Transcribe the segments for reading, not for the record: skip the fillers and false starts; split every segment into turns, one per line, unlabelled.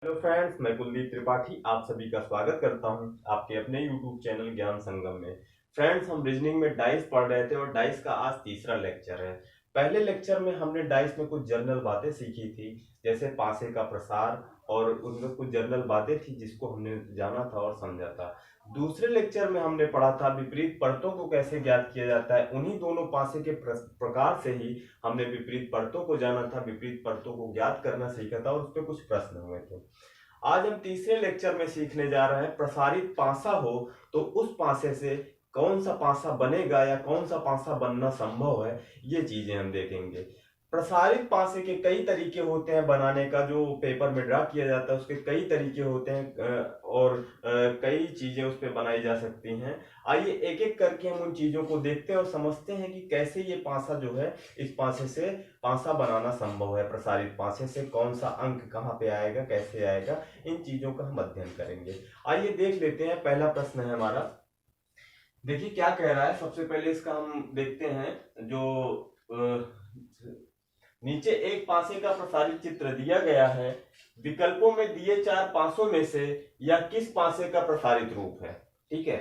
Hello friends, मैं कुलदीप त्रिपाठी आप सभी का स्वागत करता हूं आपके अपने यूट्यूब चैनल ज्ञान संगम में। फ्रेंड्स, हम रीजनिंग में डाइस पढ़ रहे थे और डाइस का आज तीसरा लेक्चर है। पहले लेक्चर में हमने डाइस में कुछ जनरल बातें सीखी थी, जैसे पासे का प्रसार, और उनमें कुछ जनरल बातें थी जिसको हमने जाना था और समझा था। दूसरे लेक्चर में हमने पढ़ा था विपरीत परतों को कैसे ज्ञात किया जाता है। उन्हीं दोनों पासे के प्रकार से ही हमने विपरीत परतों को जाना था, विपरीत परतों को ज्ञात करना सीखा था और उस पर कुछ प्रश्न हुए थे। आज हम तीसरे लेक्चर में सीखने जा रहे हैं प्रसारित पासा हो तो उस पासे से कौन सा पासा बनेगा या कौन सा पासा बनना संभव है, ये चीजें हम देखेंगे। प्रसारित पासे के कई तरीके होते हैं बनाने का, जो पेपर में ड्रा किया जाता है उसके कई तरीके होते हैं और कई चीजें उस पर बनाई जा सकती हैं। आइए एक एक करके हम उन चीजों को देखते हैं और समझते हैं कि कैसे ये पासा जो है, इस पासे से पासा बनाना संभव है। प्रसारित पासे से कौन सा अंक कहाँ पे आएगा, कैसे आएगा, इन चीजों का हम अध्ययन करेंगे। आइए देख लेते हैं। पहला प्रश्न है हमारा, देखिए क्या कह रहा है। सबसे पहले इसका हम देखते हैं। जो नीचे एक पासे का प्रसारित चित्र दिया गया है, विकल्पों में दिए चार पासों में से या किस पासे का प्रसारित रूप है। ठीक है,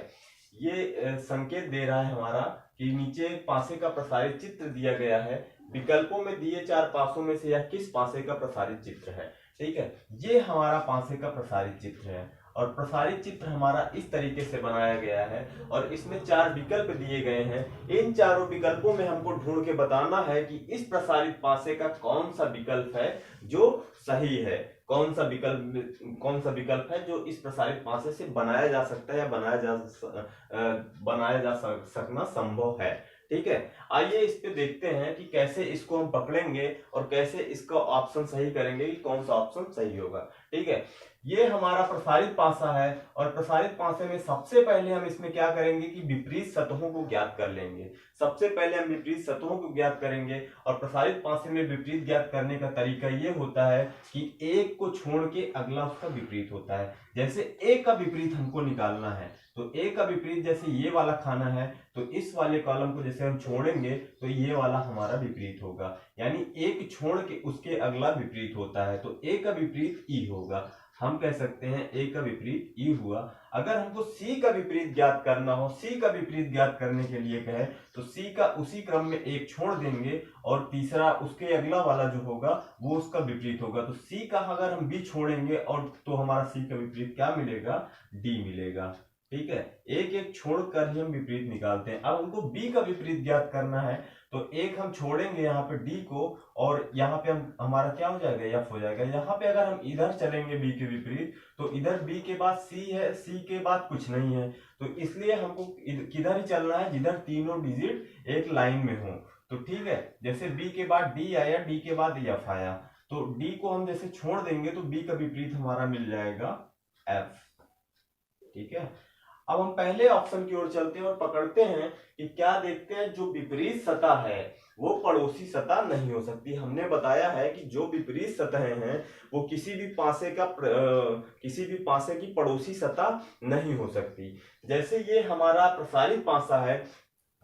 ये संकेत दे रहा है हमारा कि नीचे एक पासे का प्रसारित चित्र दिया गया है, विकल्पों में दिए चार पासों में से या किस पासे का प्रसारित चित्र है। ठीक है, ये हमारा पासे का प्रसारित चित्र है और प्रसारित चित्र हमारा इस तरीके से बनाया गया है और इसमें चार विकल्प दिए गए हैं। इन चारों विकल्पों में हमको ढूंढ के बताना है कि इस प्रसारित पासे का कौन सा विकल्प है जो सही है, कौन सा विकल्प है जो इस प्रसारित पासे से बनाया जा सकता है या बनाया जा सकना संभव है। ठीक है, आइए इस पे देखते हैं कि कैसे इसको हम पकड़ेंगे और कैसे इसका ऑप्शन सही करेंगे कि कौन सा ऑप्शन सही होगा। ठीक है, ये हमारा प्रसारित पासा है और प्रसारित पासे में सबसे पहले हम इसमें क्या करेंगे कि विपरीत सतहों को ज्ञात कर लेंगे। सबसे पहले हम विपरीत सतहों को ज्ञात करेंगे और प्रसारित पासे में विपरीत ज्ञात करने का तरीका ये होता है कि एक को छोड़ के अगला उसका विपरीत होता है। जैसे एक का विपरीत हमको निकालना है तो एक का विपरीत जैसे ये वाला खाना है तो इस वाले कॉलम को जैसे हम छोड़ेंगे तो ये वाला हमारा विपरीत होगा, यानी एक छोड़ के उसके अगला विपरीत होता है तो ए का विपरीत ई होगा। हम कह सकते हैं ए का विपरीत ई हुआ। अगर हमको सी का विपरीत ज्ञात करना हो, सी का विपरीत ज्ञात करने के लिए कहे तो सी का उसी क्रम में एक छोड़ देंगे और तीसरा उसके अगला वाला जो होगा वो उसका विपरीत होगा। तो सी का अगर हम बी छोड़ेंगे और तो हमारा सी का विपरीत क्या मिलेगा, डी मिलेगा। ठीक है, एक एक छोड़कर ही हम विपरीत निकालते हैं। अब हमको बी का विपरीत ज्ञात करना है तो एक हम छोड़ेंगे यहाँ पे डी को और यहाँ पे हम हमारा क्या हो जाएगा, एफ हो जाएगा। यहाँ पे अगर हम इधर चलेंगे बी के विपरीत तो इधर बी के बाद सी है, सी के बाद कुछ नहीं है, तो इसलिए हमको किधर ही चलना है जिधर तीनों डिजिट एक लाइन में हो। तो ठीक है, जैसे बी के बाद डी आया, डी के बाद एफ आया, तो डी को हम जैसे छोड़ देंगे तो बी का विपरीत हमारा मिल जाएगा एफ। ठीक है, अब हम पहले ऑप्शन की ओर चलते हैं और पकड़ते हैं कि क्या देखते हैं। जो विपरीत सतह है वो पड़ोसी सतह नहीं हो सकती। हमने बताया है कि जो विपरीत सतहें हैं वो किसी भी पासे की पड़ोसी सतह नहीं हो सकती। जैसे ये हमारा प्रसारित पासा है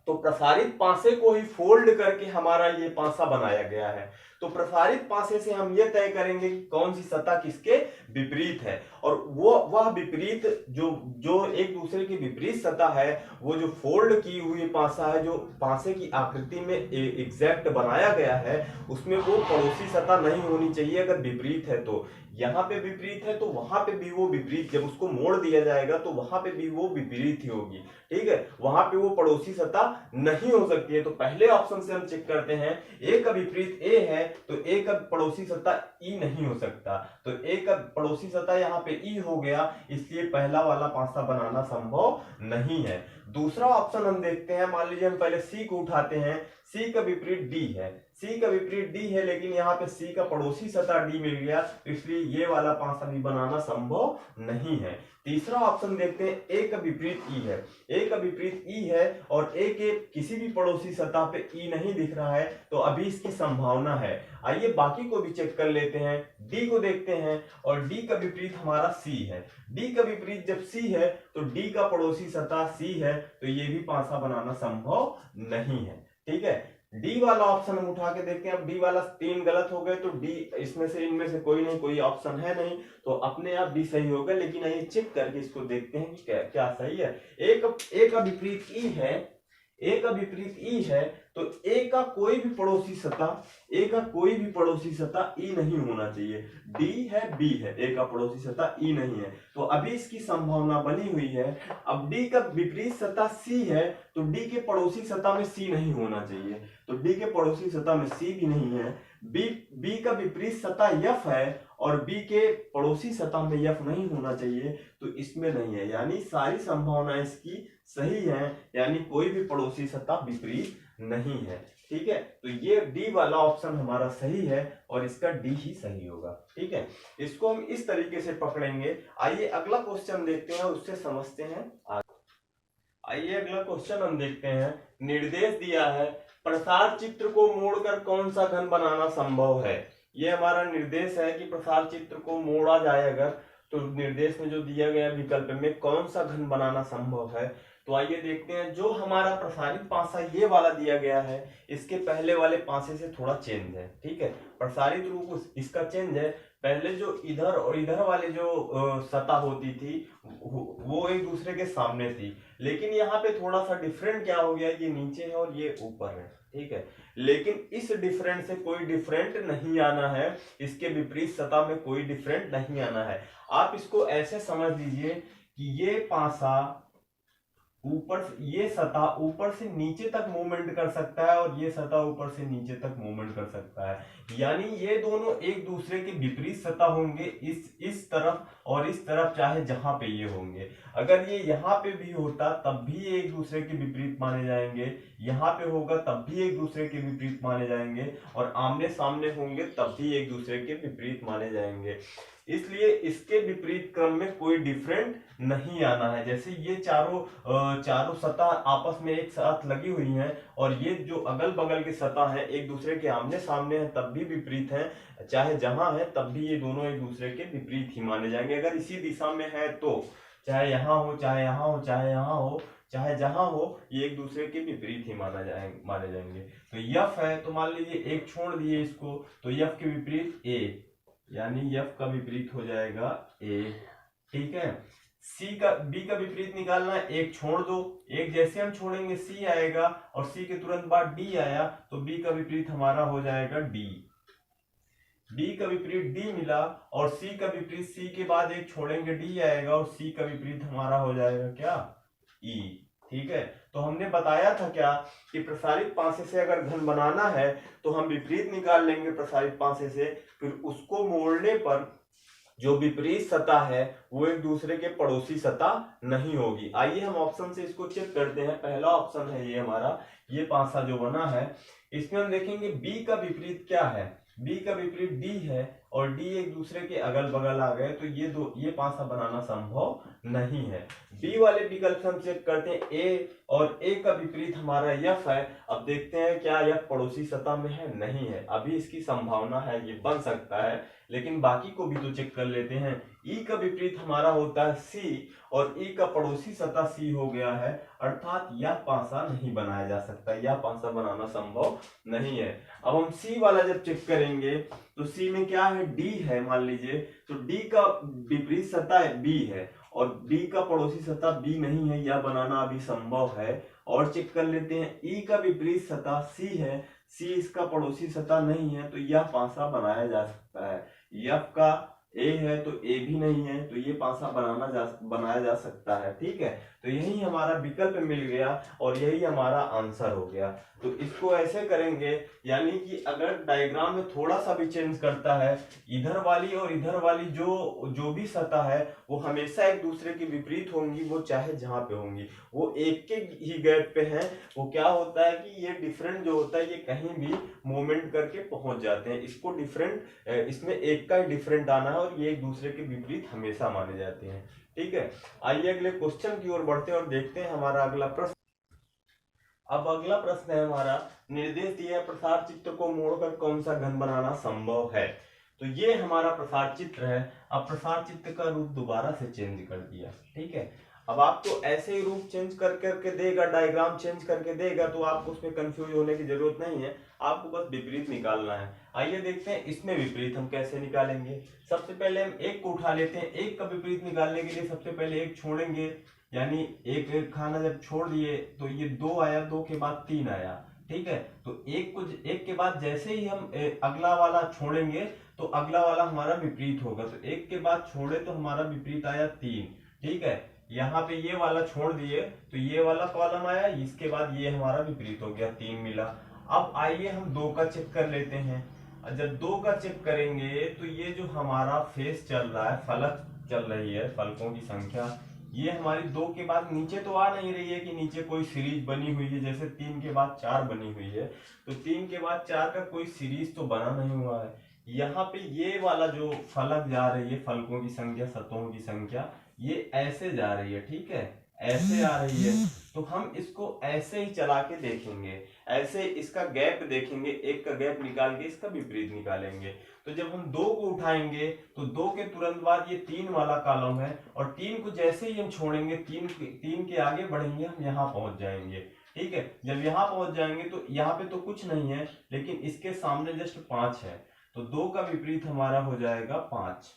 तो प्रसारित पासे को ही फोल्ड करके हमारा ये पासा बनाया गया है। तो प्रसारित पासे से हम ये तय करेंगे कि कौन सी सतह किसके विपरीत है और वह विपरीत जो जो एक दूसरे के विपरीत सतह है, वो जो फोल्ड की हुई पासा है, जो पासे की आकृति में एग्जैक्ट बनाया गया है, उसमें वो पड़ोसी सतह नहीं होनी चाहिए। अगर विपरीत है तो यहाँ पे विपरीत है तो वहां पे भी वो विपरीत, जब उसको मोड़ दिया जाएगा तो वहां पे भी वो विपरीत ही होगी। ठीक है, वहां पे वो पड़ोसी सतह नहीं हो सकती है। तो पहले ऑप्शन से हम चेक करते हैं, ए का विपरीत ए है तो ए का पड़ोसी सतह ई नहीं हो सकता, तो ए का पड़ोसी सतह यहाँ पे ई हो गया, इसलिए पहला वाला पासा बनाना संभव नहीं है। दूसरा ऑप्शन हम देखते हैं। मान लीजिए हम पहले सी को उठाते हैं, सी का विपरीत डी है, सी का विपरीत डी है, लेकिन यहाँ पे सी का पड़ोसी सतह डी मिल गया, तो इसलिए ये वाला पासा भी बनाना संभव नहीं है। तीसरा ऑप्शन देखते हैं, ए का विपरीत ई है, ए का विपरीत ई है और ए के किसी भी पड़ोसी सतह पे ई नहीं दिख रहा है, तो अभी इसकी संभावना है। आइए बाकी को भी चेक कर लेते हैं। डी को देखते हैं और डी का विपरीत हमारा सी है, डी का विपरीत जब सी है तो डी का पड़ोसी सतह सी है, तो ये भी पासा बनाना संभव नहीं है। ठीक है, डी वाला ऑप्शन हम उठा के देखते हैं। अब डी वाला 3 गलत हो गए, तो डी इसमें से इनमें से कोई नहीं, कोई ऑप्शन है नहीं, तो अपने आप डी सही होगा। लेकिन आइए चेक करके इसको देखते हैं कि क्या क्या सही है। ए का विपरीत ई है, ए का विपरीत ई है, तो ए का कोई भी पड़ोसी सतह, ए का कोई भी पड़ोसी सतह ई नहीं होना चाहिए। डी है, बी है, ए का पड़ोसी सतह ई नहीं है, तो अभी इसकी संभावना बनी हुई है। अब डी का विपरीत सतह सी है, तो डी के पड़ोसी सतह में सी नहीं होना चाहिए, तो डी के पड़ोसी सतह में सी भी नहीं है। बी का विपरीत सतह यफ है, और बी के पड़ोसी सतह में यफ नहीं होना चाहिए, तो इसमें नहीं है। यानी सारी संभावना इसकी सही है, यानी कोई भी पड़ोसी सतह विपरीत नहीं है। ठीक है, तो ये डी वाला ऑप्शन हमारा सही है, और इसका डी ही सही होगा। ठीक है, इसको हम इस तरीके से पकड़ेंगे। आइए अगला क्वेश्चन देखते हैं, उससे समझते हैं। आइए अगला क्वेश्चन हम देखते हैं। निर्देश दिया है, प्रसार चित्र को मोड़कर कौन सा घन बनाना संभव है। ये हमारा निर्देश है कि प्रसार चित्र को मोड़ा जाए अगर, तो निर्देश में जो दिया गया विकल्प में कौन सा घन बनाना संभव है। तो आइए देखते हैं। जो हमारा प्रसारित पासा ये वाला दिया गया है, इसके पहले वाले पासे से थोड़ा चेंज है। ठीक है, प्रसारित रूप इसका चेंज है। पहले जो इधर और इधर वाले जो सतह होती थी वो एक दूसरे के सामने थी, लेकिन यहाँ पे थोड़ा सा डिफरेंट क्या हो गया, ये नीचे है और ये ऊपर है। ठीक है, लेकिन इस डिफरेंट से कोई डिफरेंट नहीं आना है, इसके विपरीत सतह में कोई डिफरेंट नहीं आना है। आप इसको ऐसे समझ लीजिए कि ये पासा ऊपर, ये सतह ऊपर से नीचे तक मूवमेंट कर सकता है, और ये सतह ऊपर से नीचे तक मूवमेंट कर सकता है। यानी ये दोनों एक दूसरे के विपरीत सतह होंगे, इस तरफ और इस तरफ, चाहे जहां पे ये होंगे। अगर ये यहाँ पे भी होता तब भी ये एक दूसरे के विपरीत माने जाएंगे, यहाँ पे होगा तब भी एक दूसरे के विपरीत माने जाएंगे, और आमने सामने होंगे तब भी एक दूसरे के विपरीत माने जाएंगे। इसलिए इसके विपरीत क्रम में कोई डिफरेंट नहीं आना है। जैसे ये चारों सतह आपस में एक साथ लगी हुई हैं, और ये जो अगल बगल की सतह है एक दूसरे के आमने सामने है तब भी विपरीत है, चाहे जहां है तब भी ये दोनों एक दूसरे के विपरीत ही माने जाएंगे। अगर इसी दिशा में है तो चाहे यहाँ हो, चाहे यहाँ हो, चाहे यहाँ हो, चाहे जहां हो, ये एक दूसरे के विपरीत ही माने जाएंगे। तो यफ है, तो मान लीजिए एक छोड़ दिए इसको, तो यफ के विपरीत ए, यानी यफ का विपरीत हो जाएगा ए। ठीक है, बी का विपरीत निकालना है, एक छोड़ दो, एक जैसे हम छोड़ेंगे सी आएगा, और सी के तुरंत बाद डी आया, तो बी का विपरीत हमारा हो जाएगा डी। बी का विपरीत डी मिला, और सी का विपरीत, सी के बाद एक छोड़ेंगे डी आएगा, और सी का विपरीत हमारा हो जाएगा क्या, ई। ठीक है, तो हमने बताया था क्या कि प्रसारित पासे से अगर घन बनाना है तो हम विपरीत निकाल लेंगे प्रसारित पासे से, फिर उसको मोड़ने पर जो विपरीत सतह है वो एक दूसरे के पड़ोसी सतह नहीं होगी। आइए हम ऑप्शन से इसको चेक करते हैं। पहला ऑप्शन है ये हमारा, ये पासा जो बना है, इसमें हम देखेंगे बी का विपरीत क्या है, बी का विपरीत डी है, और डी एक दूसरे के अगल बगल आ गए, तो ये पासा बनाना संभव नहीं है। बी वाले विकल्प से हम चेक करते हैं ए, और ए का विपरीत हमारा यफ है। अब देखते हैं क्या यफ पड़ोसी सतह में है, नहीं है। अभी इसकी संभावना है ये बन सकता है, लेकिन बाकी को भी तो चेक कर लेते हैं। ई का विपरीत हमारा होता है सी, और ई का पड़ोसी सतह सी हो गया है, अर्थात यह पासा नहीं बनाया जा सकता, यह पासा बनाना संभव नहीं है। अब हम सी वाला जब चेक करेंगे तो सी में क्या है, डी है मान लीजिए, तो डी का विपरीत सतह बी है, और डी का पड़ोसी सतह बी नहीं है, यह बनाना अभी संभव है। और चेक कर लेते हैं, ई का विपरीत सतह सी है, सी इसका पड़ोसी सतह नहीं है, तो यह पासा बनाया जा सकता है। यफ का ए है तो ए भी नहीं है, तो ये पासा बनाया जा सकता है। ठीक है, तो यही हमारा विकल्प मिल गया, और यही हमारा आंसर हो गया। तो इसको ऐसे करेंगे, यानी कि अगर डायग्राम में थोड़ा सा भी चेंज करता है, इधर वाली और इधर वाली जो भी सतह है वो हमेशा एक दूसरे के विपरीत होंगी, वो चाहे जहां पे होंगी, वो एक के ही गैप पे हैं। वो क्या होता है कि ये डिफरेंट जो होता है ये कहीं भी मूवमेंट करके पहुंच जाते हैं। इसको डिफरेंट, इसमें एक का ही डिफरेंट आना है, और ये एक दूसरे के विपरीत हमेशा माने जाते हैं। ठीक है, आइए अगले क्वेश्चन की ओर बढ़ते हैं और देखते हैं हमारा अगला प्रश्न। अब अगला प्रश्न है हमारा, निर्देश दिया है प्रसार चित्र को मोड़कर कौन सा घन बनाना संभव है। तो ये हमारा प्रसार चित्र है। अब प्रसार चित्र का रूप दोबारा से चेंज कर दिया। ठीक है, अब आपको ऐसे ही रूप चेंज कर करके देगा, डायग्राम चेंज करके देगा, तो आपको उसमें कंफ्यूज होने की जरूरत नहीं है, आपको बस विपरीत निकालना है। आइए देखते हैं इसमें विपरीत हम कैसे निकालेंगे। सबसे पहले हम एक को उठा लेते हैं। एक का विपरीत निकालने के लिए सबसे पहले एक छोड़ेंगे, यानी एक खाना जब छोड़ दिए तो ये 2 आया, 2 के बाद 3 आया, ठीक है। तो एक के बाद जैसे ही हम अगला वाला छोड़ेंगे तो अगला वाला हमारा विपरीत होगा। तो एक के बाद छोड़े तो हमारा विपरीत आया 3, ठीक है। यहाँ पे ये वाला छोड़ दिए तो ये वाला कॉलम आया, इसके बाद ये हमारा विपरीत हो गया, 3 मिला। अब आइए हम 2 का चेक कर लेते हैं। जब 2 का चेक करेंगे तो ये जो हमारा फेस चल रहा है, फलक चल रही है, फलकों की संख्या, ये हमारी 2 के बाद नीचे तो आ नहीं रही है कि नीचे कोई सीरीज बनी हुई है, जैसे 3 के बाद 4 बनी हुई है, तो 3 के बाद 4 का कोई सीरीज तो बना नहीं हुआ है। यहाँ पे ये वाला जो फलक जा रही है, फलकों की संख्या, सतहों की संख्या, ये ऐसे जा रही है, ठीक है, ऐसे आ रही है। तो हम इसको ऐसे ही चला के देखेंगे, ऐसे इसका गैप देखेंगे, एक का गैप निकाल के इसका विपरीत निकालेंगे। तो जब हम 2 को उठाएंगे तो 2 के तुरंत बाद ये 3 वाला कॉलम है, और 3 को जैसे ही हम छोड़ेंगे, 3 के आगे बढ़ेंगे, हम यहाँ पहुंच जाएंगे, ठीक है। जब यहाँ पहुंच जाएंगे तो यहाँ पे तो कुछ नहीं है, लेकिन इसके सामने जस्ट 5 है, तो 2 का विपरीत हमारा हो जाएगा 5।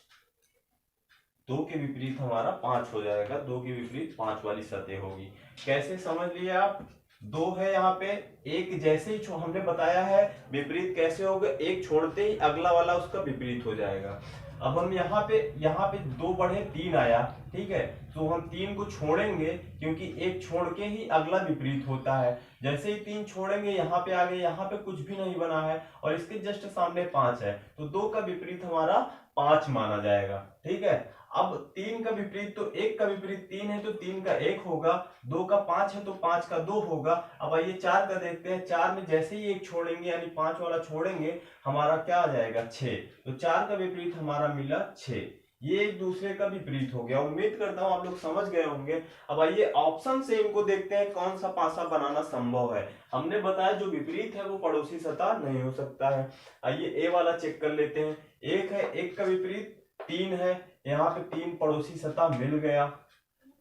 2 के विपरीत हमारा 5 हो जाएगा, 2 के विपरीत 5 वाली सतह होगी। कैसे समझ लिए आप? 2 है यहाँ पे, एक जैसे ही हमने बताया है विपरीत कैसे होगा, एक छोड़ते ही अगला वाला उसका विपरीत हो जाएगा। अब हम यहाँ पे 2 बढ़े 3 आया, ठीक है, तो हम 3 को छोड़ेंगे, क्योंकि एक छोड़ के ही अगला विपरीत होता है। जैसे ही 3 छोड़ेंगे, यहाँ पे आ गए, यहाँ पे कुछ भी नहीं बना है, और इसके जस्ट सामने 5 है, तो 2 का विपरीत हमारा 5 माना जाएगा, ठीक है। अब 3 का विपरीत, तो 1 का विपरीत 3 है तो 3 का 1 होगा, 2 का 5 है तो 5 का 2 होगा। अब आइए 4 का देखते हैं। 4 में जैसे ही एक छोड़ेंगे, यानी 5 वाला छोड़ेंगे, हमारा क्या आ जाएगा 6, तो 4 का विपरीत हमारा मिला 6। ये एक दूसरे का विपरीत हो गया। उम्मीद करता हूं आप लोग समझ गए होंगे। अब आइए ऑप्शन से इनको देखते हैं कौन सा पासा बनाना संभव है। हमने बताया जो विपरीत है वो पड़ोसी सतह नहीं हो सकता है। आइए ए वाला चेक कर लेते हैं। 1 है, 1 का विपरीत 3 है, यहाँ पे 3 पड़ोसी सतह मिल गया,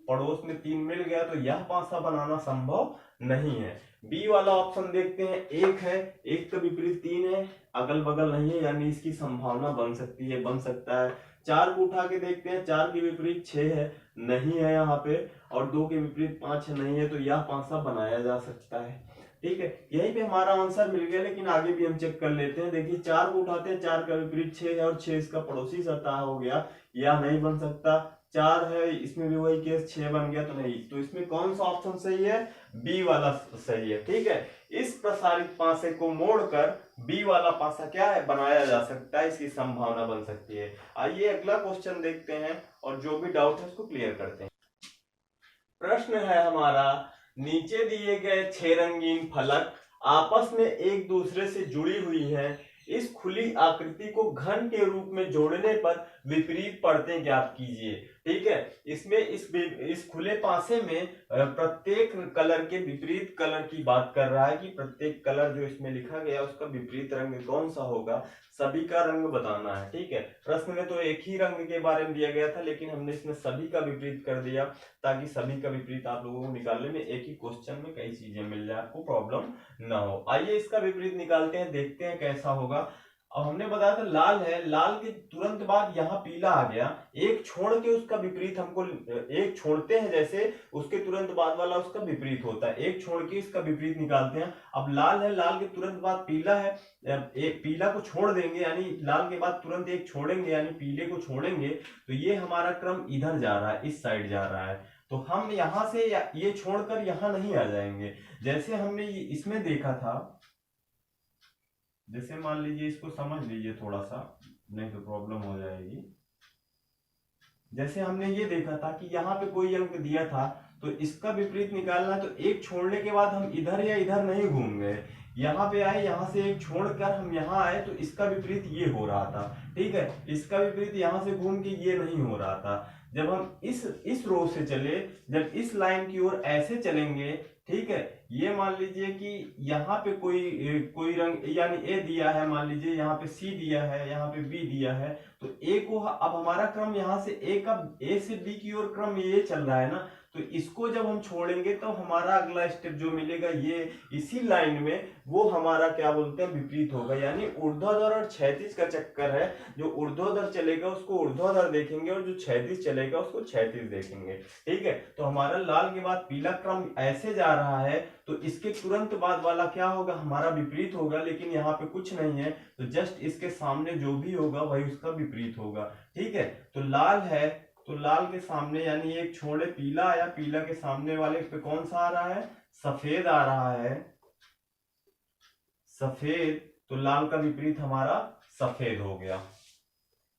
पड़ोस में 3 मिल गया, तो यह पासा बनाना संभव नहीं है। बी वाला ऑप्शन देखते हैं। 1 है, 1 का विपरीत 3 है, अगल बगल नहीं है, यानी इसकी संभावना बन सकती है, बन सकता है। 4 को उठा के देखते हैं। 4 के विपरीत 6 है, नहीं है यहाँ पे, और 2 के विपरीत 5 है, नहीं है, तो यह पासा बनाया जा सकता है, ठीक है। यहीं पे हमारा आंसर मिल गया, लेकिन आगे भी हम चेक कर लेते हैं। देखिए 4 को उठाते हैं, 4 का विपरीत 6 है, और 6 इसका पड़ोसी सतह हो गया, यह नहीं बन सकता। 4 है, इसमें भी वही केस, 6 बन गया, तो नहीं। तो इसमें कौन सा ऑप्शन सही है? बी वाला सही है, ठीक है। इस प्रसारित पासे को मोड़कर बी वाला पासा क्या है, बनाया जा सकता है, इसकी संभावना बन सकती है। आइए अगला क्वेश्चन देखते हैं, और जो भी डाउट है उसको क्लियर करते हैं। प्रश्न है हमारा, नीचे दिए गए 6 रंगीन फलक आपस में एक दूसरे से जुड़ी हुई हैं। इस खुली आकृति को घन के रूप में जोड़ने पर विपरीत पड़ते ज्ञात कीजिए, ठीक है। इसमें इस खुले पासे में प्रत्येक कलर के विपरीत कलर की बात कर रहा है, कि प्रत्येक कलर जो इसमें लिखा गया उसका विपरीत रंग कौन सा होगा, सभी का रंग बताना है, ठीक है। प्रश्न में तो एक ही रंग के बारे में दिया गया था, लेकिन हमने इसमें सभी का विपरीत कर दिया, ताकि सभी का विपरीत आप लोगों को निकालने में एक ही क्वेश्चन में कई चीजें मिल जाए, आपको प्रॉब्लम ना हो। आइए इसका विपरीत निकालते हैं, देखते हैं कैसा होगा। अब हमने बताया था लाल है, लाल के तुरंत बाद यहाँ पीला आ गया, एक छोड़ के उसका विपरीत हमको, एक छोड़ते हैं जैसे, उसके तुरंत बाद वाला उसका विपरीत होता है, एक छोड़ के इसका विपरीत निकालते हैं। अब लाल है, लाल के तुरंत बाद पीला है, एक पीला को छोड़ देंगे, यानी लाल के बाद तुरंत एक छोड़ेंगे, यानी पीले को छोड़ेंगे, तो ये हमारा क्रम इधर जा रहा है, इस साइड जा रहा है। तो हम यहां से ये छोड़कर यहां नहीं आ जाएंगे, जैसे हमने इसमें देखा था। जैसे मान लीजिए, इसको समझ लीजिए थोड़ा सा, नहीं तो प्रॉब्लम हो जाएगी। जैसे हमने ये देखा था कि यहाँ पे कोई अंक दिया था, तो इसका विपरीत निकालना है, तो एक छोड़ने के बाद हम इधर या इधर नहीं घूम गए, यहाँ पे आए, यहाँ से एक छोड़कर हम यहाँ आए, तो इसका विपरीत ये हो रहा था, ठीक है। इसका विपरीत यहाँ से घूम के ये नहीं हो रहा था। जब हम इस रो से चले, जब इस लाइन की ओर ऐसे चलेंगे, ठीक है, ये मान लीजिए कि यहाँ पे कोई कोई रंग यानी ए दिया है, मान लीजिए यहाँ पे सी दिया है, यहाँ पे बी दिया है, तो ए को अब हमारा क्रम यहाँ से ए का, ए से बी की ओर क्रम ये चल रहा है ना, तो इसको जब हम छोड़ेंगे तो हमारा अगला स्टेप जो मिलेगा ये इसी लाइन में, वो हमारा क्या बोलते हैं विपरीत होगा। यानी ऊर्ध्वाधर और क्षैतिज का चक्कर है, जो ऊर्ध्वाधर चलेगा उसको ऊर्ध्वाधर देखेंगे और जो क्षैतिज चलेगा उसको क्षैतिज देखेंगे। ठीक है, तो हमारा लाल के बाद पीला क्रम ऐसे जा रहा है, तो इसके तुरंत बाद वाला क्या होगा, हमारा विपरीत होगा। लेकिन यहाँ पे कुछ नहीं है, तो जस्ट इसके सामने जो भी होगा वही उसका विपरीत होगा। ठीक है, तो लाल है, तो लाल के सामने यानी एक छोड़े पीला आया, पीला के सामने वाले पे कौन सा आ रहा है, सफेद आ रहा है, सफेद। तो लाल का विपरीत हमारा सफेद हो गया।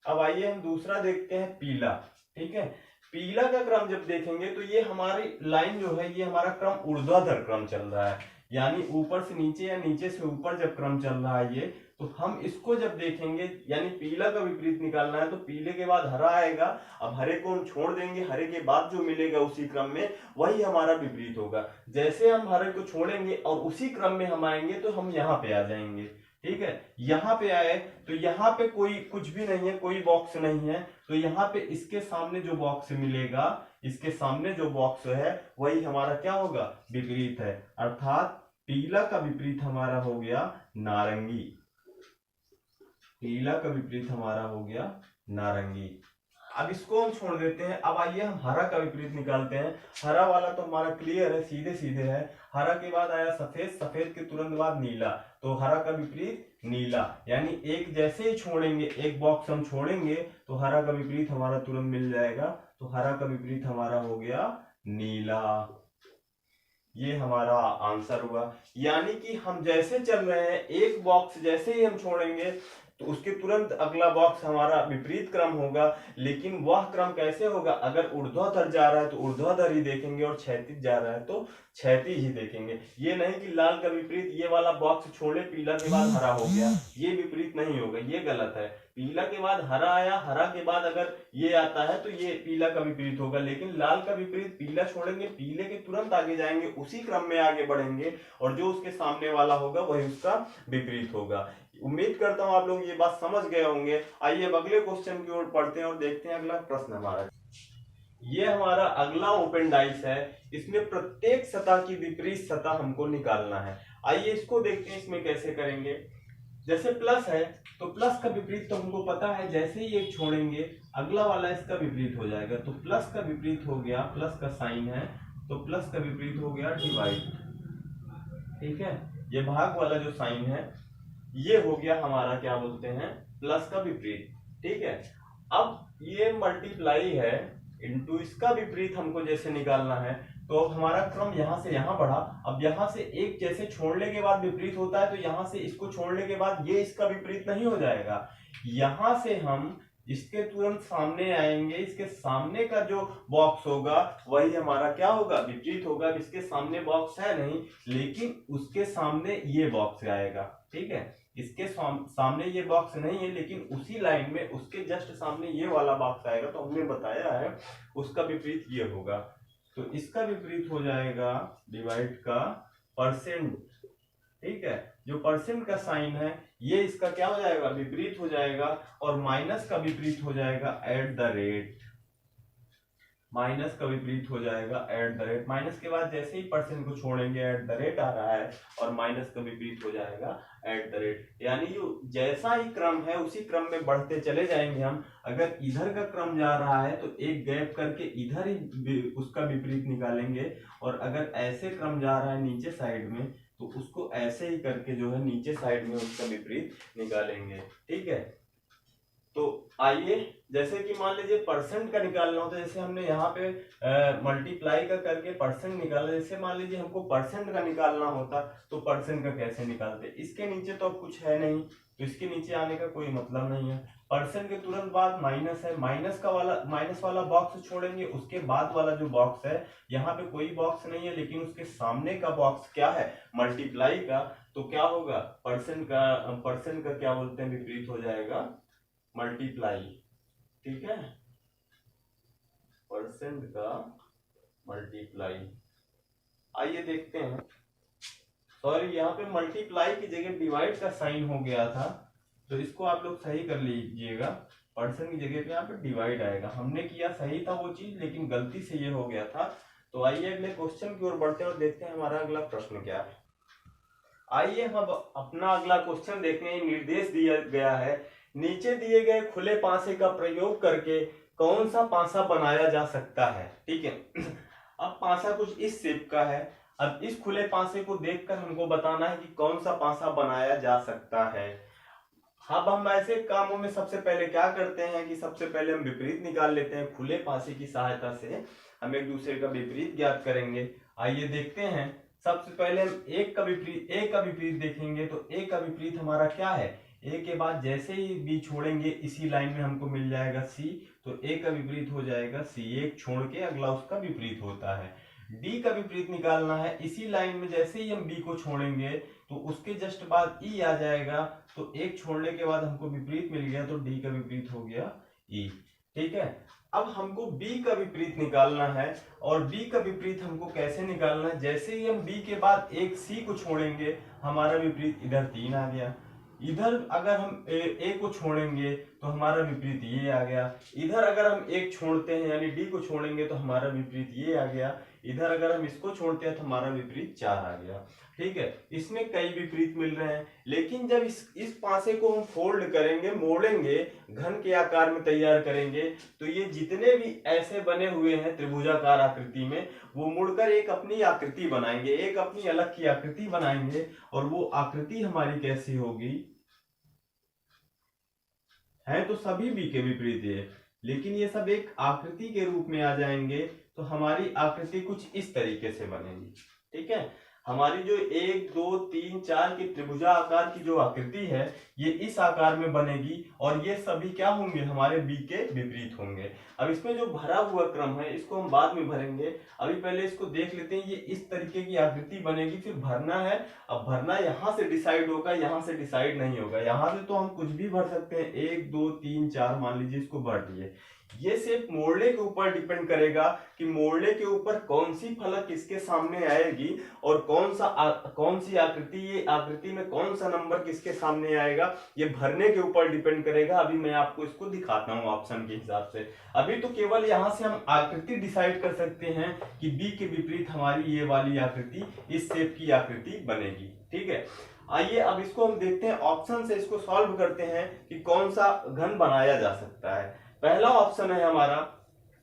अब आइए हम दूसरा देखते हैं, पीला। ठीक है, पीला का क्रम जब देखेंगे तो ये हमारी लाइन जो है, ये हमारा क्रम ऊर्ध्वाधर क्रम चल रहा है, यानी ऊपर से नीचे या नीचे से ऊपर जब क्रम चल रहा है ये, तो हम इसको जब देखेंगे, यानी पीला का विपरीत निकालना है, तो पीले के बाद हरा आएगा। अब हरे को हम छोड़ देंगे, हरे के बाद जो मिलेगा उसी क्रम में वही हमारा विपरीत होगा। जैसे हम हरे को छोड़ेंगे और उसी क्रम में हम आएंगे तो हम यहाँ पे आ जाएंगे। ठीक है, यहाँ पे आए तो यहाँ पे कोई कुछ भी नहीं है, कोई बॉक्स नहीं है, तो यहाँ पे इसके सामने जो बॉक्स मिलेगा, इसके सामने जो बॉक्स है वही हमारा क्या होगा, विपरीत है। अर्थात पीला का विपरीत हमारा हो गया नारंगी, पीला का विपरीत हमारा हो गया नारंगी। अब इसको हम छोड़ देते हैं। अब आइए हम हरा का विपरीत निकालते हैं। हरा वाला तो हमारा क्लियर है, सीधे सीधे है। हरा के बाद आया सफेद, सफेद के तुरंत बाद नीला, तो हरा का विपरीत नीला। यानी एक जैसे ही छोड़ेंगे, एक बॉक्स हम छोड़ेंगे तो हरा का विपरीत हमारा तुरंत मिल जाएगा, तो हरा का विपरीत हमारा हो गया नीला। ये हमारा आंसर हुआ। यानी कि हम जैसे चल रहे हैं, एक बॉक्स जैसे ही हम छोड़ेंगे तो उसके तुरंत अगला बॉक्स हमारा विपरीत क्रम होगा। लेकिन वह क्रम कैसे होगा, अगर ऊर्ध्वाधर जा रहा है तो ऊर्ध्वाधर ही देखेंगे और क्षैतिज जा रहा है तो क्षैतिज ही देखेंगे। ये नहीं कि लाल का विपरीत ये वाला बॉक्स छोड़े पीला के बाद हरा हो गया, ये विपरीत नहीं होगा, ये गलत है। पीला के बाद हरा आया, हरा के बाद अगर ये आता है तो ये पीला का विपरीत होगा। लेकिन लाल का विपरीत, पीला छोड़ेंगे, पीले के तुरंत आगे जाएंगे, उसी क्रम में आगे बढ़ेंगे और जो उसके सामने वाला होगा वही उसका विपरीत होगा। उम्मीद करता हूं आप लोग ये बात समझ गए होंगे। आइए अब अगले क्वेश्चन की ओर पढ़ते हैं और देखते हैं अगला प्रश्न हमारा। ये हमारा अगला ओपन डाइस है, इसमें प्रत्येक सतह की विपरीत सतह हमको निकालना है। आइए इसको देखते हैं इसमें कैसे करेंगे। जैसे प्लस है तो प्लस का विपरीत तो हमको पता है, जैसे ही एक छोड़ेंगे अगला वाला इसका विपरीत हो जाएगा। तो प्लस का विपरीत हो गया, प्लस का साइन है तो प्लस का विपरीत हो गया डिवाइड। ठीक है, ये भाग वाला जो साइन है ये हो गया हमारा क्या बोलते हैं, प्लस का विपरीत। ठीक है, अब ये मल्टीप्लाई है इनटू इसका विपरीत हमको जैसे निकालना है, तो अब हमारा क्रम यहां से यहां बढ़ा। अब यहां से एक जैसे छोड़ने के बाद विपरीत होता है, तो यहां से इसको छोड़ने के बाद ये इसका विपरीत नहीं हो जाएगा। यहां से हम इसके तुरंत सामने आएंगे, इसके सामने का जो बॉक्स होगा वही हमारा क्या होगा, विपरीत होगा। इसके सामने बॉक्स है नहीं, लेकिन उसके सामने ये बॉक्स आएगा। ठीक है, इसके सामने ये बॉक्स नहीं है, लेकिन उसी लाइन में उसके जस्ट सामने ये वाला बॉक्स आएगा, तो हमने बताया है उसका विपरीत ये होगा। तो इसका विपरीत हो जाएगा डिवाइड का परसेंट। ठीक है, जो परसेंट का साइन है ये इसका क्या हो जाएगा, विपरीत हो जाएगा। और माइनस का विपरीत हो जाएगा एट द रेट, माइनस का विपरीत हो जाएगा एट द रेट। माइनस के बाद जैसे ही परसेंट को छोड़ेंगे एट द रेट आ रहा है, और माइनस का विपरीत हो जाएगा एट द रेट। यानी जैसा ही क्रम है उसी क्रम में बढ़ते चले जाएंगे हम। अगर इधर का क्रम जा रहा है तो एक गैप करके इधर ही उसका विपरीत निकालेंगे, और अगर ऐसे क्रम जा रहा है नीचे साइड में तो उसको ऐसे ही करके जो है नीचे साइड में उसका विपरीत निकालेंगे। ठीक है, तो आइए जैसे कि मान लीजिए परसेंट का निकालना होता है, जैसे हमने यहाँ पे मल्टीप्लाई का करके परसेंट निकाला। जैसे मान लीजिए हमको परसेंट का निकालना होता तो परसेंट का कैसे निकालते, इसके नीचे तो अब कुछ है नहीं, तो इसके नीचे आने का कोई मतलब नहीं है। परसेंट के तुरंत बाद माइनस है, माइनस वाला बॉक्स छोड़ेंगे, उसके बाद वाला जो बॉक्स है यहाँ पे कोई बॉक्स नहीं है, लेकिन उसके सामने का बॉक्स क्या है, मल्टीप्लाई का। तो क्या होगा, परसेंट का क्या बोलते हैं, विपरीत हो जाएगा मल्टीप्लाई। ठीक है, परसेंट का मल्टीप्लाई। आइए देखते हैं सॉरी, यहाँ पे मल्टीप्लाई की जगह डिवाइड का साइन हो गया था, तो इसको आप लोग सही कर लीजिएगा। परसेंट की जगह पे यहाँ पे डिवाइड आएगा। हमने किया सही था वो चीज, लेकिन गलती से ये हो गया था। तो आइए अगले क्वेश्चन की ओर बढ़ते हैं और देखते हैं हमारा अगला प्रश्न क्या है। आइए हम अपना अगला क्वेश्चन देखते हैं। निर्देश दिया गया है, नीचे दिए गए खुले पासे का प्रयोग करके कौन सा पासा बनाया जा सकता है। ठीक है, अब पासा कुछ इस शेप का है। अब इस खुले पासे को देखकर हमको बताना है कि कौन सा पासा बनाया जा सकता है। अब हम ऐसे कामों में सबसे पहले क्या करते हैं कि सबसे पहले हम विपरीत निकाल लेते हैं। खुले पासे की सहायता से हम एक दूसरे का विपरीत ज्ञात करेंगे। आइए देखते हैं। सबसे पहले हम ए का विपरीत देखेंगे। तो ए का विपरीत हमारा क्या है, ए के बाद जैसे ही बी छोड़ेंगे इसी लाइन में हमको मिल जाएगा सी। तो ए का विपरीत हो जाएगा सी, एक छोड़ के अगला उसका विपरीत होता है। डी का विपरीत निकालना है, इसी लाइन में जैसे ही हम बी को छोड़ेंगे तो उसके जस्ट बाद ई आ जाएगा। तो एक छोड़ने के बाद हमको विपरीत मिल गया, तो डी का विपरीत हो गया ई। ठीक है, अब हमको बी का विपरीत निकालना है। और बी का विपरीत हमको कैसे निकालना है, जैसे ही हम बी के बाद एक सी को छोड़ेंगे हमारा विपरीत इधर 3 आ गया। इधर अगर हम ए को छोड़ेंगे तो हमारा विपरीत ये आ गया। इधर अगर हम एक छोड़ते हैं यानी डी को छोड़ेंगे तो हमारा विपरीत ये आ गया। इधर अगर हम इसको छोड़ते हैं तो हमारा विपरीत 4 आ गया। ठीक है, इसमें कई विपरीत मिल रहे हैं, लेकिन जब इस पासे को हम फोल्ड करेंगे, मोड़ेंगे, घन के आकार में तैयार करेंगे, तो ये जितने भी ऐसे बने हुए हैं त्रिभुजाकार आकृति में, वो मुड़कर एक अपनी आकृति बनाएंगे, एक अपनी अलग की आकृति बनाएंगे। और वो आकृति हमारी कैसी होगी, है तो सभी बी के विपरीत है, लेकिन ये सब एक आकृति के रूप में आ जाएंगे। तो हमारी आकृति कुछ इस तरीके से बनेगी। ठीक है, हमारी जो 1 2 3 4 की त्रिभुजा आकार की जो आकृति है ये इस आकार में बनेगी। और ये सभी क्या होंगे, हमारे बी के विपरीत होंगे। अब इसमें जो भरा हुआ क्रम है इसको हम बाद में भरेंगे, अभी पहले इसको देख लेते हैं। ये इस तरीके की आकृति बनेगी, फिर भरना है। अब भरना यहाँ से डिसाइड होगा, यहाँ से डिसाइड नहीं होगा। यहाँ से तो हम कुछ भी भर सकते हैं, 1 2 3 4 मान लीजिए, इसको भर दिए। ये सिर्फ मोड़ने के ऊपर डिपेंड करेगा कि मोड़ने के ऊपर कौन सी फलक किसके सामने आएगी और कौन सी आकृति, ये आकृति में कौन सा नंबर किसके सामने आएगा, ये भरने के ऊपर डिपेंड करेगा। अभी मैं आपको इसको दिखाता हूँ ऑप्शन के हिसाब से। अभी तो केवल यहाँ से हम आकृति डिसाइड कर सकते हैं कि बी के विपरीत हमारी ये वाली आकृति, इस शेप की आकृति बनेगी। ठीक है, आइए अब इसको हम देखते हैं, ऑप्शन से इसको सॉल्व करते हैं कि कौन सा घन बनाया जा सकता है। पहला ऑप्शन है हमारा,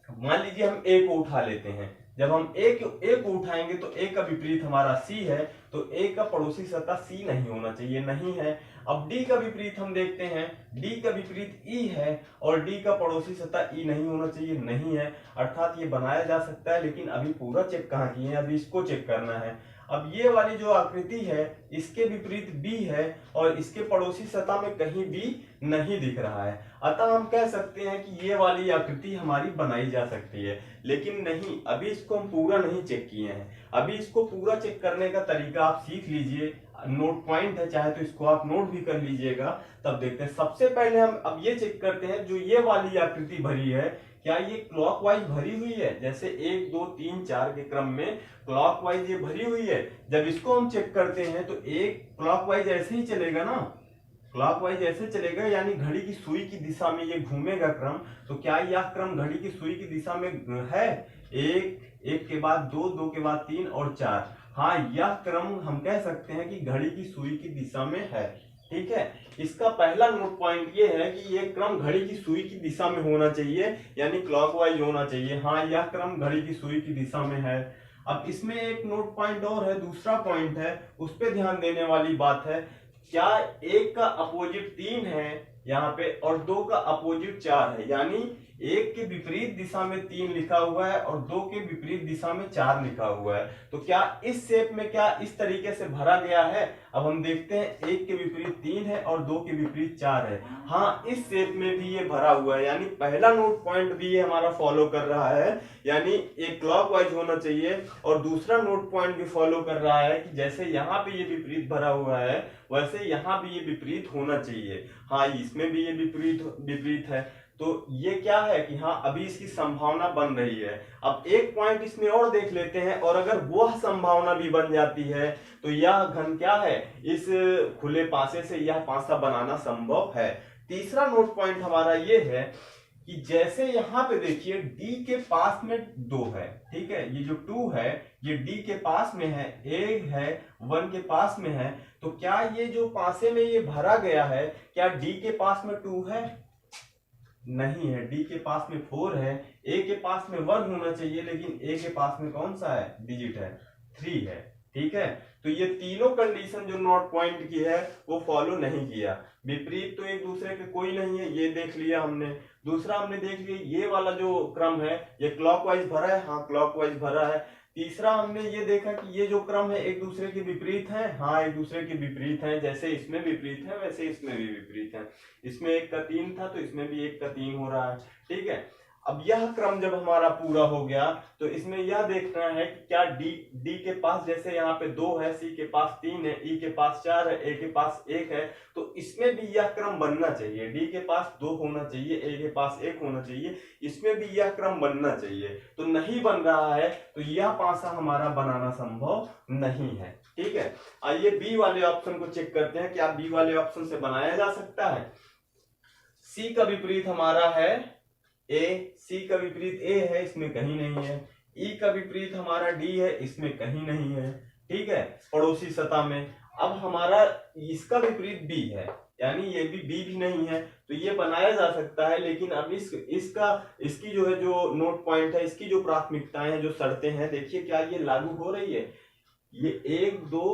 मान लीजिए हम ए को उठा लेते हैं। जब हम ए को उठाएंगे तो ए का विपरीत हमारा सी है, तो ए का पड़ोसी सतह सी नहीं होना चाहिए, नहीं है। अब डी का विपरीत हम देखते हैं, डी का विपरीत ई है और डी का पड़ोसी सतह ई नहीं होना चाहिए, नहीं है। अर्थात ये बनाया जा सकता है, लेकिन अभी पूरा चेक कहाँ किए हैं, अभी इसको चेक करना है। अब ये वाली जो आकृति है इसके विपरीत बी है और इसके पड़ोसी सतह में कहीं भी नहीं दिख रहा है। अतः हम कह सकते हैं कि ये वाली आकृति हमारी बनाई जा सकती है, लेकिन नहीं, अभी इसको हम पूरा नहीं चेक किए हैं। अभी इसको पूरा चेक करने का तरीका आप सीख लीजिए, नोट पॉइंट है, चाहे तो इसको आप नोट भी कर लीजिएगा, तब देखते हैं। सबसे पहले हम अब ये चेक करते हैं, जो ये वाली आकृति भरी है क्या ये क्लॉकवाइज भरी हुई है, जैसे 1 2 3 4 के क्रम में क्लॉकवाइज ये भरी हुई है। जब इसको हम चेक करते हैं तो एक क्लॉकवाइज ऐसे ही चलेगा ना, क्लॉकवाइज ऐसे चलेगा, यानी घड़ी की सुई की दिशा में ये घूमेगा क्रम। तो क्या यह क्रम घड़ी की सुई की दिशा में है, 1 के बाद 2, 2 के बाद 3 और 4। हाँ, यह क्रम हम कह सकते हैं कि घड़ी की सुई की दिशा में है। ठीक है, इसका पहला नोट पॉइंट ये है कि ये क्रम घड़ी की सुई की दिशा में होना चाहिए, यानी क्लॉकवाइज होना चाहिए। हाँ, यह क्रम घड़ी की सुई की दिशा में है। अब इसमें एक नोट पॉइंट और है, दूसरा पॉइंट है, उस पर ध्यान देने वाली बात है। क्या 1 का अपोजिट 3 है यहाँ पे और 2 का अपोजिट 4 है, यानी 1 के विपरीत दिशा में 3 लिखा हुआ है और 2 के विपरीत दिशा में 4 लिखा हुआ है। तो क्या इस शेप में क्या इस तरीके से भरा गया है? अब हम देखते हैं, 1 के विपरीत 3 है और 2 के विपरीत 4 है। हाँ, इस शेप में भी ये भरा हुआ है, यानी पहला नोट पॉइंट भी ये हमारा फॉलो कर रहा है, यानी एक क्लॉकवाइज होना चाहिए। और दूसरा नोट पॉइंट भी फॉलो कर रहा है कि जैसे यहाँ पे ये विपरीत भरा हुआ है वैसे यहाँ भी ये विपरीत होना चाहिए। हाँ, इसमें भी ये विपरीत है। तो ये क्या है कि हाँ अभी इसकी संभावना बन रही है। अब एक पॉइंट इसमें और देख लेते हैं, और अगर वह संभावना भी बन जाती है तो यह घन क्या है, इस खुले पासे से यह पासा बनाना संभव है। तीसरा नोट पॉइंट हमारा ये है कि जैसे यहां पे देखिए डी के पास में 2 है, ठीक है, ये जो 2 है ये डी के पास में है, ए है 1 के पास में है, तो क्या ये जो पासे में ये भरा गया है, क्या डी के पास में 2 है? नहीं है। डी के पास में 4 है, ए के पास में 1 होना चाहिए, लेकिन ए के पास में कौन सा है डिजिट है, 3 है। ठीक है, तो ये तीनों कंडीशन जो नोट पॉइंट की है वो फॉलो नहीं किया। विपरीत तो एक दूसरे के कोई नहीं है, ये देख लिया हमने। दूसरा हमने देख लिया ये वाला जो क्रम है ये क्लॉकवाइज भरा है, हाँ क्लॉकवाइज भरा है। तीसरा हमने ये देखा कि ये जो क्रम है एक दूसरे के विपरीत है, हाँ एक दूसरे के विपरीत है, जैसे इसमें विपरीत है वैसे इसमें भी विपरीत है। इसमें 1 का 3 था तो इसमें भी 1 का 3 हो रहा है। ठीक है, अब यह क्रम जब हमारा पूरा हो गया तो इसमें यह देखना है कि क्या डी के पास, जैसे यहाँ पे 2 है, सी के पास 3 है, ई के पास 4 है, ए के पास 1 है, तो इसमें भी यह क्रम बनना चाहिए। डी के पास 2 होना चाहिए, ए के पास 1 होना चाहिए, इसमें भी यह क्रम बनना चाहिए। तो नहीं बन रहा है तो यह पासा हमारा बनाना संभव नहीं है। ठीक है, आइए बी वाले ऑप्शन को चेक करते हैं, क्या बी वाले ऑप्शन से बनाया जा सकता है। सी का विपरीत हमारा है ए, सी का विपरीत ए है, इसमें कहीं नहीं है। ई का विपरीत हमारा डी है, इसमें कहीं नहीं है। ठीक है, पड़ोसी सतह में। अब हमारा इसका विपरीत बी है, यानी ये भी बी भी नहीं है, तो ये बनाया जा सकता है। लेकिन अब इसकी जो है जो नोट पॉइंट है, इसकी जो प्राथमिकताएं हैं, जो शर्तें हैं, देखिए क्या ये लागू हो रही है। ये 1 2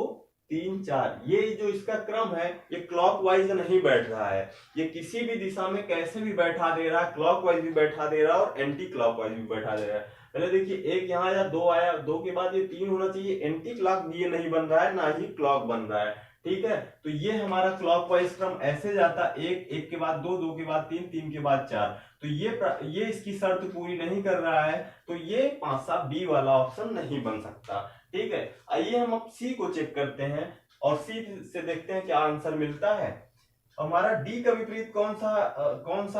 3 4, ये जो इसका क्रम है ये क्लॉकवाइज नहीं बैठ रहा है, ये किसी भी दिशा में कैसे भी बैठा दे रहा है, क्लॉकवाइज भी बैठा दे रहा है और एंटी क्लॉकवाइज भी बैठा दे रहा है। पहले देखिए 1 यहाँ आया, 2 आया, 2 के बाद ये 3 होना चाहिए, एंटी क्लॉक ये नहीं बन रहा है, ना ही क्लॉक बन रहा है। ठीक है, तो ये हमारा क्लॉकवाइज क्रम ऐसे जाता, 1 1 के बाद 2 2 के बाद 3 3 के बाद 4, तो ये इसकी शर्त पूरी नहीं कर रहा है, तो ये पासा बी वाला ऑप्शन नहीं बन सकता। ठीक है, आइए हम अब सी को चेक करते हैं और सी से देखते हैं क्या आंसर मिलता है। हमारा डी का विपरीत कौन सा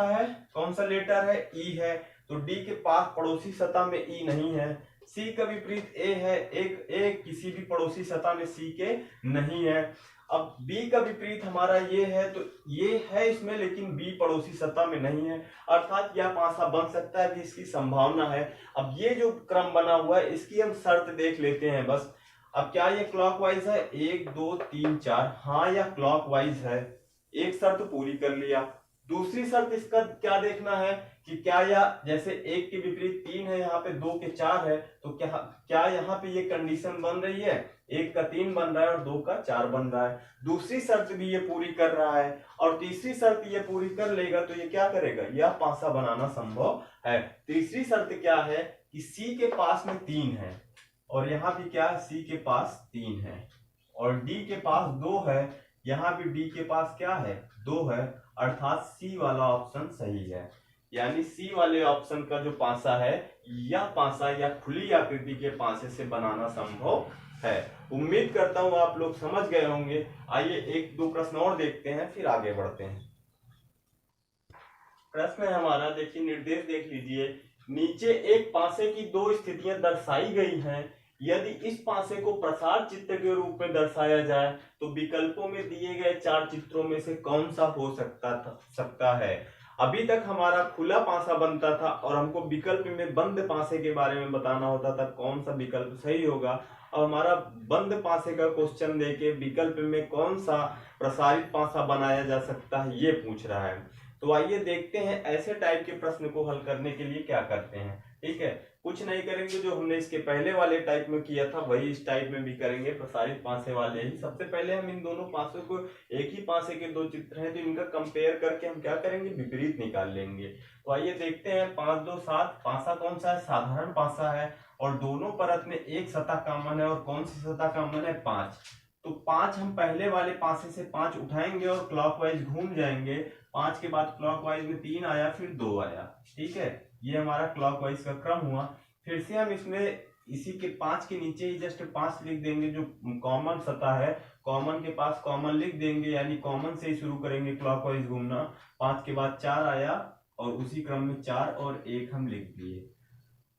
है, कौन सा लेटर है, ई है, तो डी के पास पड़ोसी सतह में ई नहीं है। सी का विपरीत ए है, एक किसी भी पड़ोसी सतह में सी के नहीं है। अब बी का विपरीत हमारा ये है, तो ये है इसमें, लेकिन बी पड़ोसी सतह में नहीं है, अर्थात यह पासा बन सकता है भी, इसकी संभावना है। अब ये जो क्रम बना हुआ है इसकी हम शर्त देख लेते हैं बस। अब क्या ये क्लॉकवाइज है, 1 2 3 4, हाँ यह क्लॉकवाइज है, एक शर्त पूरी कर लिया। दूसरी शर्त इसका क्या देखना है कि क्या यह, जैसे 1 के विपरीत 3 है, यहाँ पे 2 के 4 है, तो क्या यहाँ पे ये कंडीशन बन रही है, 1 का 3 बन रहा है और 2 का 4 बन रहा है। दूसरी शर्त भी ये पूरी कर रहा है, और तीसरी शर्त ये पूरी कर लेगा तो ये क्या करेगा, यह पासा बनाना संभव है। तीसरी शर्त क्या है कि सी के पास में 3 है, और यहाँ भी क्या है, सी के पास 3 है, और डी के पास 2 है, यहाँ भी डी के पास क्या है, 2 है, अर्थात सी वाला ऑप्शन सही है। यानी सी वाले ऑप्शन का जो पासा है, यह पासा या खुली आकृति के पासे से बनाना संभव है। उम्मीद करता हूं आप लोग समझ गए होंगे। आइए 1 2 प्रश्न और देखते हैं, फिर आगे बढ़ते हैं। प्रश्न है हमारा, देखिए निर्देश देख लीजिए। नीचे एक पासे की 2 स्थितियां दर्शाई गई हैं। यदि इस पासे को प्रसार चित्र के रूप में दर्शाया जाए तो विकल्पों में दिए गए 4 चित्रों में से कौन सा हो सकता है। अभी तक हमारा खुला पासा बनता था और हमको विकल्प में बंद पासे के बारे में बताना होता था, कौन सा विकल्प सही होगा। और हमारा बंद पासे का क्वेश्चन देके विकल्प में कौन सा प्रसारित पासा बनाया जा सकता है ये पूछ रहा है। तो आइए देखते हैं ऐसे टाइप के प्रश्न को हल करने के लिए क्या करते हैं। ठीक है, कुछ नहीं करेंगे, जो हमने इसके पहले वाले टाइप में किया था वही इस टाइप में भी करेंगे, प्रसारित पासे वाले ही। सबसे पहले हम इन दोनों पासों को, एक ही पासे के 2 चित्र हैं तो इनका कंपेयर करके हम क्या करेंगे, विपरीत निकाल लेंगे। तो आइए देखते हैं, 5 2 7 पासा कौन सा है, साधारण पासा है, और दोनों परत में एक सतह कॉमन है, और कौन सी सतह कॉमन है, 5। तो 5 हम पहले वाले पासे से 5 उठाएंगे और क्लॉकवाइज घूम जाएंगे। 5 के बाद क्लॉकवाइज में 3 आया, फिर 2 आया। ठीक है, ये हमारा क्लॉकवाइज का क्रम हुआ। फिर से हम इसमें इसी के 5 के नीचे ही जस्ट 5 लिख देंगे, जो कॉमन सतह है, कॉमन के पास कॉमन लिख देंगे, यानी कॉमन से ही शुरू करेंगे क्लॉकवाइज घूमना। 5 के बाद 4 आया, और उसी क्रम में 4 और 1 हम लिख दिए।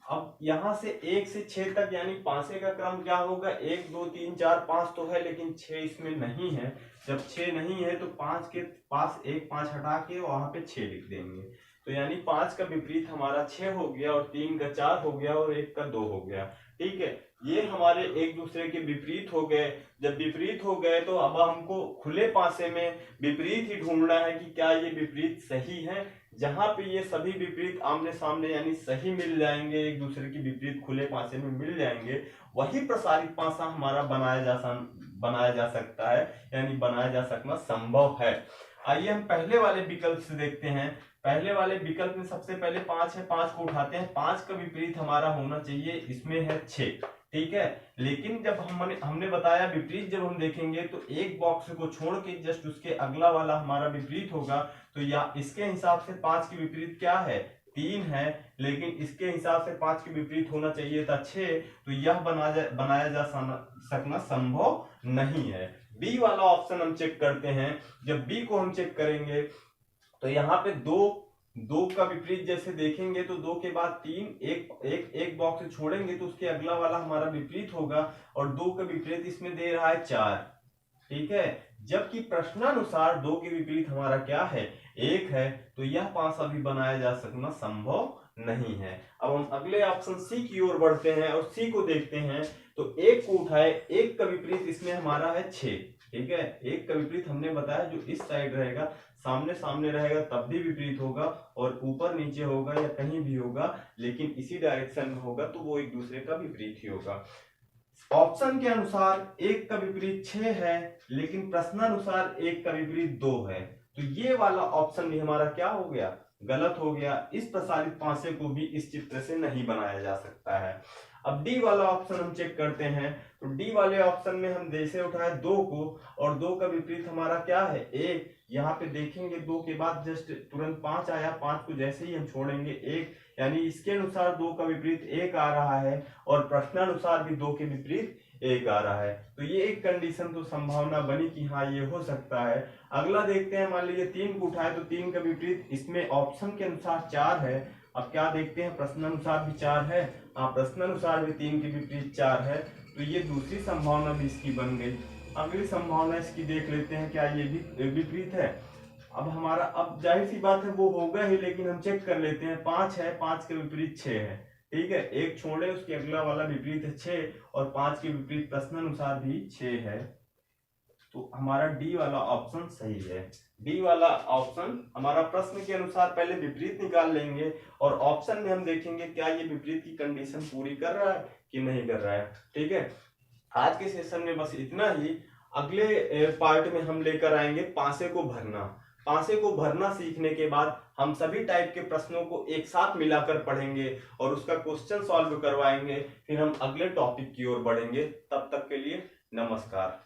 अब यहाँ से 1 से 6 तक यानी पांसे का क्रम क्या होगा, 1 2 3 4 5 तो है, लेकिन 6 इसमें नहीं है। जब 6 नहीं है तो 5 के पास 1 5 हटा के वहां पे 6 लिख देंगे। तो यानी 5 का विपरीत हमारा 6 हो गया, और 3 का 4 हो गया, और 1 का 2 हो गया। ठीक है, ये हमारे एक दूसरे के विपरीत हो गए। जब विपरीत हो गए तो अब हमको खुले पासे में विपरीत ही ढूंढना है कि क्या ये विपरीत सही है। जहां पे ये सभी विपरीत आमने सामने यानी सही मिल जाएंगे, एक दूसरे के विपरीत खुले पासे में मिल जाएंगे, वही प्रसारित पासा हमारा बनाया जा सकता है, यानी बनाया जा सकना संभव है। आइए हम पहले वाले विकल्प से देखते हैं। पहले वाले विकल्प में सबसे पहले 5 है, 5 को उठाते हैं। 5 का विपरीत हमारा होना चाहिए, इसमें है 6। ठीक है, लेकिन जब हमने बताया विपरीत जब हम देखेंगे तो एक बॉक्स को छोड़ के जस्ट उसके अगला वाला हमारा विपरीत होगा। तो या इसके हिसाब से 5 के विपरीत क्या है, 3 है, लेकिन इसके हिसाब से 5 के विपरीत होना चाहिए था 6। तो यह बनाया जा सकना संभव नहीं है। बी वाला ऑप्शन हम चेक करते हैं। जब बी को हम चेक करेंगे तो यहाँ पे दो का विपरीत जैसे देखेंगे तो 2 के बाद 3, एक बॉक्स छोड़ेंगे तो उसके अगला वाला हमारा विपरीत होगा, और 2 का विपरीत इसमें दे रहा है 4। ठीक है, जबकि प्रश्नानुसार 2 के विपरीत हमारा क्या है, 1 है। तो यह पासा भी बनाया जा सकना संभव नहीं है। अब हम अगले ऑप्शन सी की ओर बढ़ते हैं और सी को देखते हैं। तो 1 को उठाए, 1 का विपरीत इसमें हमारा है 6। ठीक है, 1 का विपरीत हमने बताया जो इस साइड रहेगा, सामने सामने रहेगा तब भी विपरीत होगा, और ऊपर नीचे होगा या कहीं भी होगा, लेकिन इसी डायरेक्शन में होगा तो वो एक दूसरे का विपरीत ही होगा। ऑप्शन के अनुसार 1 का विपरीत 6 है, लेकिन प्रश्नानुसार 1 का विपरीत 2 है। तो ये वाला ऑप्शन भी हमारा क्या हो गया, गलत हो गया। इस प्रसारित पासे को भी इस चित्र से नहीं बनाया जा सकता है। अब डी वाला ऑप्शन हम चेक करते हैं। तो डी वाले ऑप्शन में हम जैसे उठाए 2 को, और 2 का विपरीत हमारा क्या है, 1। यहाँ पे देखेंगे 2 के बाद जस्ट तुरंत 5 आया, 5 को जैसे ही हम छोड़ेंगे 1, यानी इसके अनुसार 2 का विपरीत 1 आ रहा है, और प्रश्नानुसार भी 2 के विपरीत 1 आ रहा है। तो ये एक कंडीशन तो संभावना बनी कि हाँ ये हो सकता है। अगला देखते हैं, मान लीजिए 3 को उठाए तो 3 का विपरीत इसमें ऑप्शन के अनुसार 4 है। अब क्या देखते हैं, प्रश्नानुसार भी 4 है, हाँ प्रश्नानुसार भी 3 के विपरीत 4 है। तो ये दूसरी संभावना भी इसकी बन गई। अगली संभावना इसकी देख लेते हैं, क्या ये भी विपरीत है। अब हमारा, अब जाहिर सी बात है वो होगा ही, लेकिन हम चेक कर लेते हैं। 5 है, 5 के विपरीत 6 है। ठीक है, एक छोड़े उसके अगला वाला विपरीत है 6, और 5 के विपरीत प्रश्नानुसार भी 6 है। तो हमारा डी वाला ऑप्शन सही है। डी वाला ऑप्शन हमारा प्रश्न के अनुसार पहले विपरीत निकाल लेंगे, और ऑप्शन में हम देखेंगे क्या ये विपरीत की कंडीशन पूरी कर रहा है कि नहीं कर रहा है। ठीक है, आज के सेशन में बस इतना ही। अगले पार्ट में हम लेकर आएंगे पासे को भरना। पासे को भरना सीखने के बाद हम सभी टाइप के प्रश्नों को एक साथ मिलाकर पढ़ेंगे और उसका क्वेश्चन सॉल्व करवाएंगे। फिर हम अगले टॉपिक की ओर बढ़ेंगे। तब तक के लिए नमस्कार।